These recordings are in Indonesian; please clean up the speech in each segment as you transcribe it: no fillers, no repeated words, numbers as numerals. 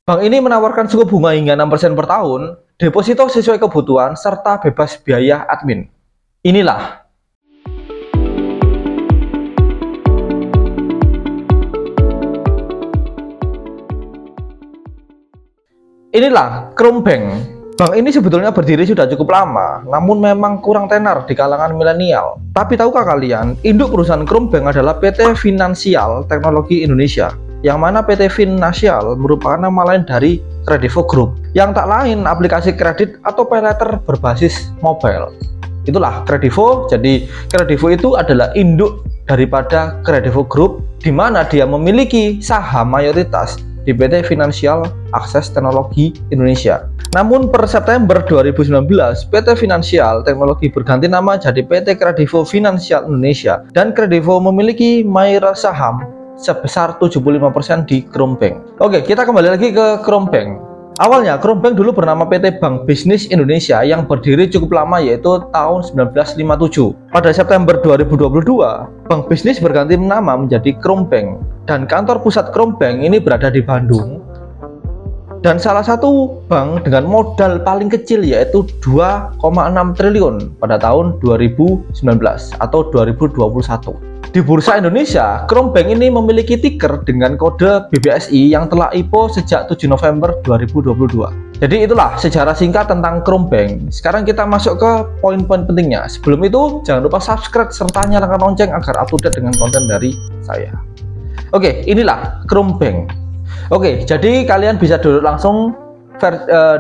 Bank ini menawarkan suku bunga hingga 6% per tahun, deposito sesuai kebutuhan, serta bebas biaya admin. Inilah Krom Bank. Bank ini sebetulnya berdiri sudah cukup lama, namun memang kurang tenar di kalangan milenial. Tapi tahukah kalian, induk perusahaan Krom Bank adalah PT Finansial Teknologi Indonesia, yang mana PT Finansial merupakan nama lain dari Kredivo Group, yang tak lain aplikasi kredit atau paylater berbasis mobile. Itulah Kredivo. Jadi Kredivo itu adalah induk daripada Kredivo Group, di mana dia memiliki saham mayoritas di PT Finansial Akses Teknologi Indonesia. Namun per September 2019, PT Finansial Teknologi berganti nama jadi PT Kredivo Finansial Indonesia, dan Kredivo memiliki mayoritas saham sebesar 75% di Krom Bank. Oke, kita kembali lagi ke Krom Bank. Awalnya Krom Bank dulu bernama PT Bank Bisnis Indonesia yang berdiri cukup lama, yaitu tahun 1957. Pada September 2022, Bank Bisnis berganti nama menjadi Krom Bank, dan kantor pusat Krom Bank ini berada di Bandung. Dan salah satu bank dengan modal paling kecil yaitu 2,6 triliun pada tahun 2019 atau 2021. Di Bursa Indonesia, Krom Bank ini memiliki tiker dengan kode BBSI yang telah IPO sejak 7 November 2022. Jadi itulah sejarah singkat tentang Krom Bank. Sekarang kita masuk ke poin-poin pentingnya. Sebelum itu, jangan lupa subscribe serta nyalakan lonceng agar up to date dengan konten dari saya. Oke, inilah Krom Bank. Oke, jadi kalian bisa download langsung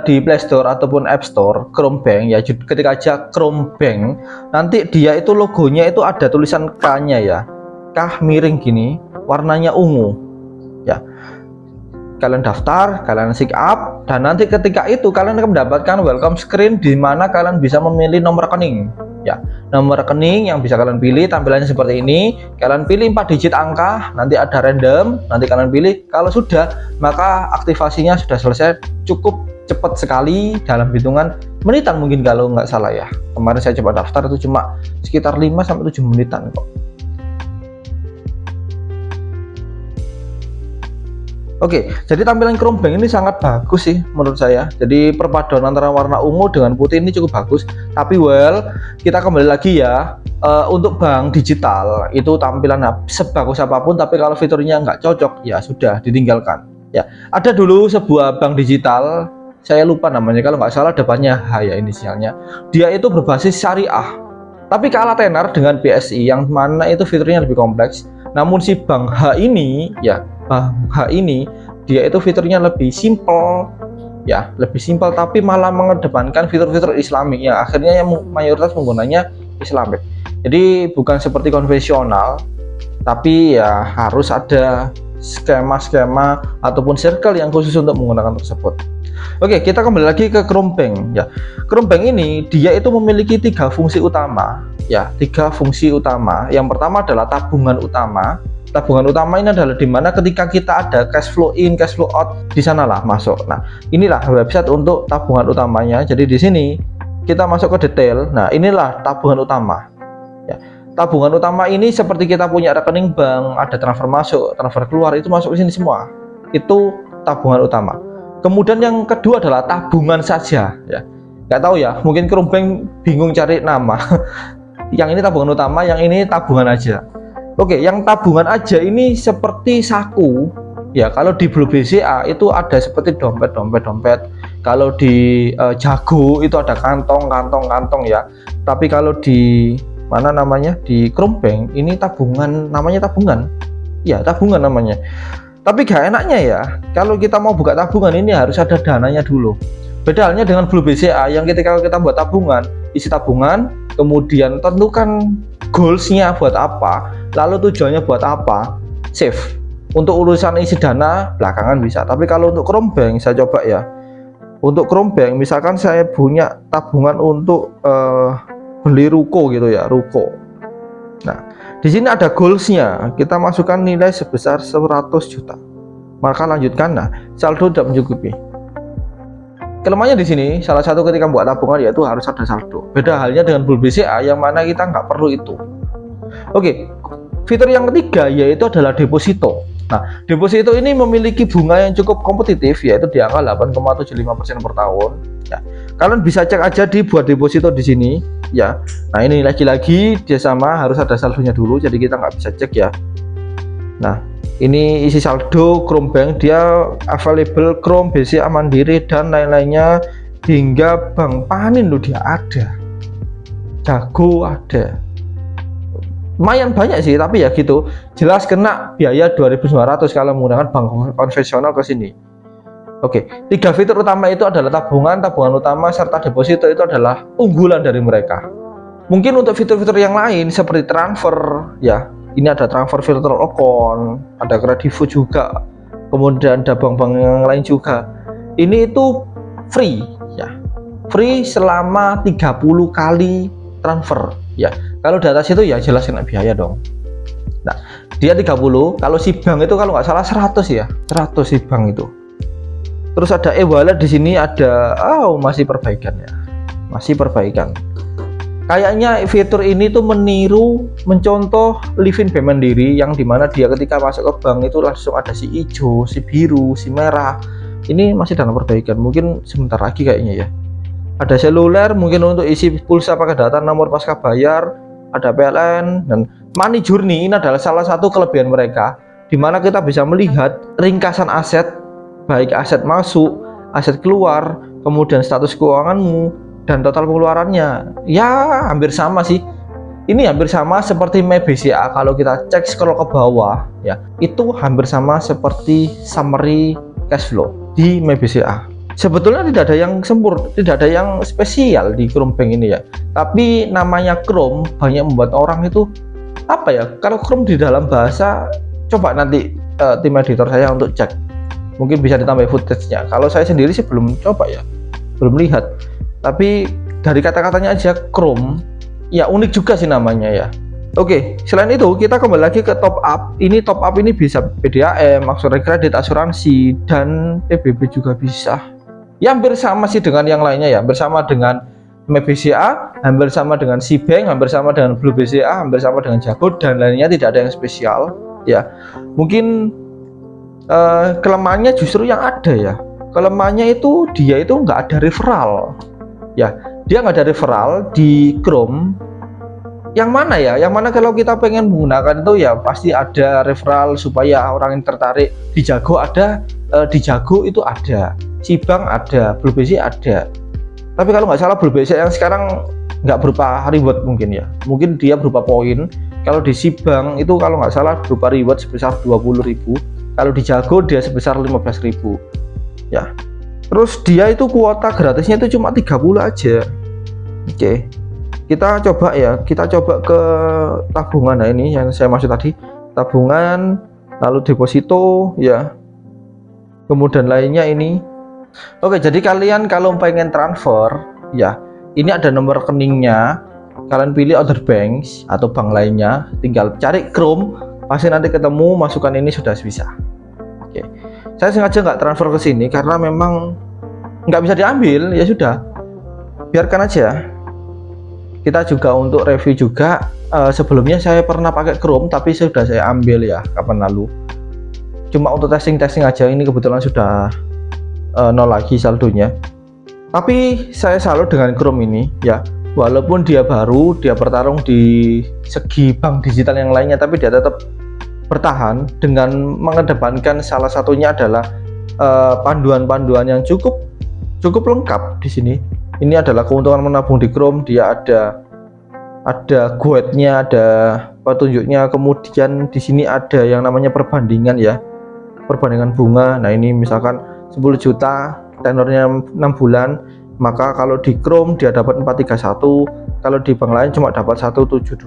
di Play Store ataupun App Store Krom Bank ya. Ketika aja Krom Bank, nanti dia itu logonya itu ada tulisan K-nya ya, K miring gini, warnanya ungu ya. Kalian daftar, kalian sign up, dan nanti ketika itu kalian akan mendapatkan welcome screen di mana kalian bisa memilih nomor rekening ya. Nomor rekening yang bisa kalian pilih tampilannya seperti ini. Kalian pilih 4 digit angka, nanti ada random, nanti kalian pilih. Kalau sudah, maka aktivasinya sudah selesai, cukup cepat sekali, dalam hitungan menitan mungkin kalau nggak salah ya. Kemarin saya coba daftar itu cuma sekitar 5-7 menitan kok. Oke, jadi tampilan Krom Bank ini sangat bagus sih menurut saya. Jadi perpaduan antara warna ungu dengan putih ini cukup bagus. Tapi kita kembali lagi ya, untuk bank digital itu tampilan sebagus apapun, tapi kalau fiturnya nggak cocok ya sudah ditinggalkan ya. Ada dulu sebuah bank digital, saya lupa namanya, kalau nggak salah depannya H ya inisialnya. Dia itu berbasis syariah, tapi kalah tenar dengan BSI yang mana itu fiturnya lebih kompleks. Namun si bank H ini ya, Bank H ini dia itu fiturnya lebih simple ya, lebih simpel, tapi malah mengedepankan fitur-fitur Islamik ya. Akhirnya yang mayoritas menggunanya Islamik. Jadi bukan seperti konvensional, tapi ya harus ada skema-skema ataupun circle yang khusus untuk menggunakan tersebut. Oke, kita kembali lagi ke Krom Bank ya. Krom Bank ini dia itu memiliki 3 fungsi utama ya, 3 fungsi utama. Yang pertama adalah tabungan utama. Tabungan utama ini adalah dimana ketika kita ada cash flow in, cash flow out, di sanalah masuk. Nah, inilah website untuk tabungan utamanya. Jadi di sini kita masuk ke detail. Nah, inilah tabungan utama. Ya, tabungan utama ini seperti kita punya rekening bank, ada transfer masuk, transfer keluar, itu masuk ke sini semua. Itu tabungan utama. Kemudian yang kedua adalah tabungan saja. Ya, nggak tahu ya, mungkin Krom Bank bingung cari nama. Yang ini tabungan utama, yang ini tabungan aja. Oke, yang tabungan aja ini seperti saku ya. Kalau di Blue BCA itu ada seperti dompet. Kalau di Jago itu ada kantong ya. Tapi kalau di mana namanya, di Krom Bank ini tabungan, namanya tabungan ya, tabungan namanya. Tapi gak enaknya ya, kalau kita mau buka tabungan ini harus ada dananya dulu. Beda halnya dengan Blue BCA yang ketika kita buat tabungan, isi tabungan, kemudian tentukan goalsnya buat apa, lalu tujuannya buat apa, save. Untuk urusan isi dana belakangan bisa. Tapi kalau untuk Krom Bank, saya coba ya. Untuk Krom Bank, misalkan saya punya tabungan untuk beli ruko gitu ya, ruko. Nah, di sini ada goalsnya. Kita masukkan nilai sebesar 100 juta. Maka lanjutkan. Nah, saldo tidak mencukupi. Kelemahannya di sini, salah satu ketika buat tabungan yaitu harus ada saldo. Beda halnya dengan Blue BCA yang mana kita nggak perlu itu. Oke, fitur yang ketiga yaitu adalah deposito. Nah, deposito ini memiliki bunga yang cukup kompetitif, yaitu di angka 8,75% per tahun. Ya, kalian bisa cek aja di buat deposito di sini. Ya, nah ini lagi-lagi dia sama harus ada saldonya dulu, jadi kita nggak bisa cek ya. Nah, ini isi saldo Chrome Bank, dia available Chrome, BCA Mandiri dan lain-lainnya, hingga Bank Panin loh dia ada, Jago ada. Lumayan banyak sih, tapi ya gitu, jelas kena biaya 2.900 kalau menggunakan bank konvensional ke sini. Oke, 3 fitur utama itu adalah tabungan utama, serta deposito itu adalah unggulan dari mereka. Mungkin untuk fitur-fitur yang lain seperti transfer, ya, ini ada transfer virtual account, ada kredivo juga, kemudian ada bank-bank yang lain juga. Ini itu free, ya, free selama 30 kali transfer, ya. Kalau di atas itu ya jelas kena biaya dong. Nah, dia 30, kalau si bank itu kalau nggak salah 100 ya, 100 si bank itu. Terus ada e-wallet di sini ada, masih perbaikan ya, masih perbaikan. Kayaknya fitur ini tuh mencontoh Livin Bank Mandiri, yang dimana dia ketika masuk ke bank itu langsung ada si hijau, si biru, si merah. Ini masih dalam perbaikan, mungkin sebentar lagi kayaknya ya. Ada seluler mungkin untuk isi pulsa pakai data nomor pasca bayar, ada PLN, dan Money Journey ini adalah salah satu kelebihan mereka, dimana kita bisa melihat ringkasan aset, baik aset masuk, aset keluar, kemudian status keuanganmu, dan total pengeluarannya. Ya hampir sama sih, ini hampir sama seperti MyBCA. Kalau kita cek scroll ke bawah ya, itu hampir sama seperti summary cash flow di MyBCA. Sebetulnya tidak ada yang sempurna, tidak ada yang spesial di Chrome Bank ini ya. Tapi namanya Chrome banyak membuat orang itu apa ya? Kalau Chrome di dalam bahasa, coba nanti tim editor saya untuk cek. Mungkin bisa ditambah footage-nya. Kalau saya sendiri sih belum coba ya, belum lihat. Tapi dari kata-katanya aja Chrome, ya unik juga sih namanya ya. Oke, selain itu kita kembali lagi ke top up. Ini top up ini bisa PDAM, aksesoris kredit, asuransi, dan PBB juga bisa. Ya hampir sama sih dengan yang lainnya ya, hampir sama dengan MyBCA, hampir sama dengan Cbank, hampir sama dengan Blue BCA, hampir sama dengan Jago, dan lainnya, tidak ada yang spesial ya. Mungkin kelemahannya justru yang ada ya. Kelemahannya itu dia itu nggak ada referral ya, dia nggak ada referral di Chrome. Yang mana ya, yang mana kalau kita pengen menggunakan itu ya pasti ada referral supaya orang yang tertarik. Di Jago ada, di Jago itu ada, Cbank ada, Blue BCA ada. Tapi kalau nggak salah Blue BCA yang sekarang nggak berupa reward mungkin ya, mungkin dia berupa poin. Kalau di Cbank itu kalau nggak salah berupa reward sebesar 20.000, kalau di Jago dia sebesar 15.000 ya. Terus dia itu kuota gratisnya itu cuma 30 aja. Oke, kita coba ya, kita coba ke tabungan. Nah ini yang saya maksud tadi, tabungan, lalu deposito ya, kemudian lainnya ini. Oke, jadi kalian kalau pengen transfer ya, ini ada nomor rekeningnya, kalian pilih other banks atau bank lainnya, tinggal cari Chrome, pasti nanti ketemu, masukkan ini sudah bisa. Oke, saya sengaja nggak transfer ke sini karena memang nggak bisa diambil, ya sudah, biarkan aja. Kita juga untuk review juga, sebelumnya saya pernah pakai Chrome tapi sudah saya ambil ya kapan lalu, cuma untuk testing aja. Ini kebetulan sudah nol lagi saldonya, tapi saya salut dengan Chrome ini ya. Walaupun dia baru, dia bertarung di segi bank digital yang lainnya, tapi dia tetap bertahan dengan mengedepankan salah satunya adalah panduan-panduan yang cukup lengkap di sini. Ini adalah keuntungan menabung di Chrome. Dia ada guide-nya, ada petunjuknya, kemudian di sini ada yang namanya perbandingan ya, perbandingan bunga. Nah ini misalkan 10 juta tenornya 6 bulan, maka kalau di Chrome dia dapat 431, kalau di bank lain cuma dapat 172,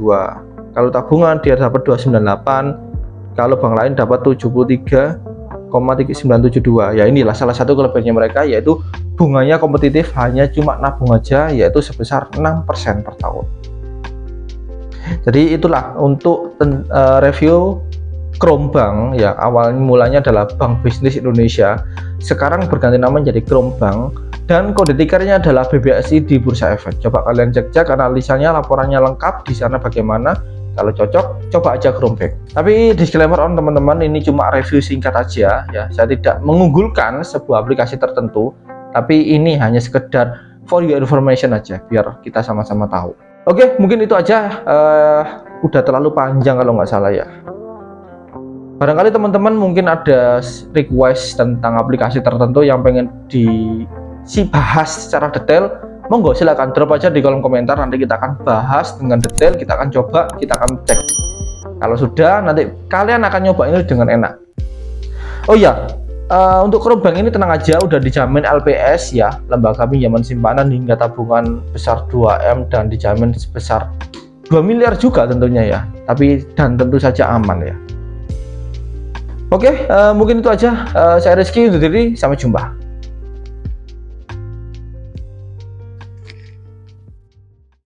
kalau tabungan dia dapat 298, kalau bank lain dapat 73,972. Ya inilah salah satu kelebihannya mereka, yaitu bunganya kompetitif, hanya cuma nabung aja, yaitu sebesar 6% per tahun. Jadi itulah untuk review Chrome Bank yang awalnya mulanya adalah Bank Bisnis Indonesia, sekarang berganti nama menjadi Chrome Bank, dan kode tikernya adalah BBSI di Bursa Efek. Coba kalian cek analisanya, laporannya lengkap di sana bagaimana. Kalau cocok, coba aja Chromebag. Tapi disclaimer on teman-teman, ini cuma review singkat aja ya. Saya tidak mengunggulkan sebuah aplikasi tertentu, tapi ini hanya sekedar for your information aja, biar kita sama-sama tahu. Oke, mungkin itu aja. Udah terlalu panjang kalau nggak salah ya. Barangkali teman-teman mungkin ada request tentang aplikasi tertentu yang pengen dibahas secara detail. Monggo silakan drop aja di kolom komentar, nanti kita akan bahas dengan detail, kita akan coba, kita akan cek. Kalau sudah, nanti kalian akan nyoba ini dengan enak. Oh iya, untuk Chromebag ini tenang aja, udah dijamin LPS ya, lembaga pinjaman simpanan hingga tabungan besar 2M, dan dijamin sebesar 2 miliar juga tentunya ya, tapi dan tentu saja aman ya. Oke, mungkin itu aja. Saya Rizky undur diri, sampai jumpa.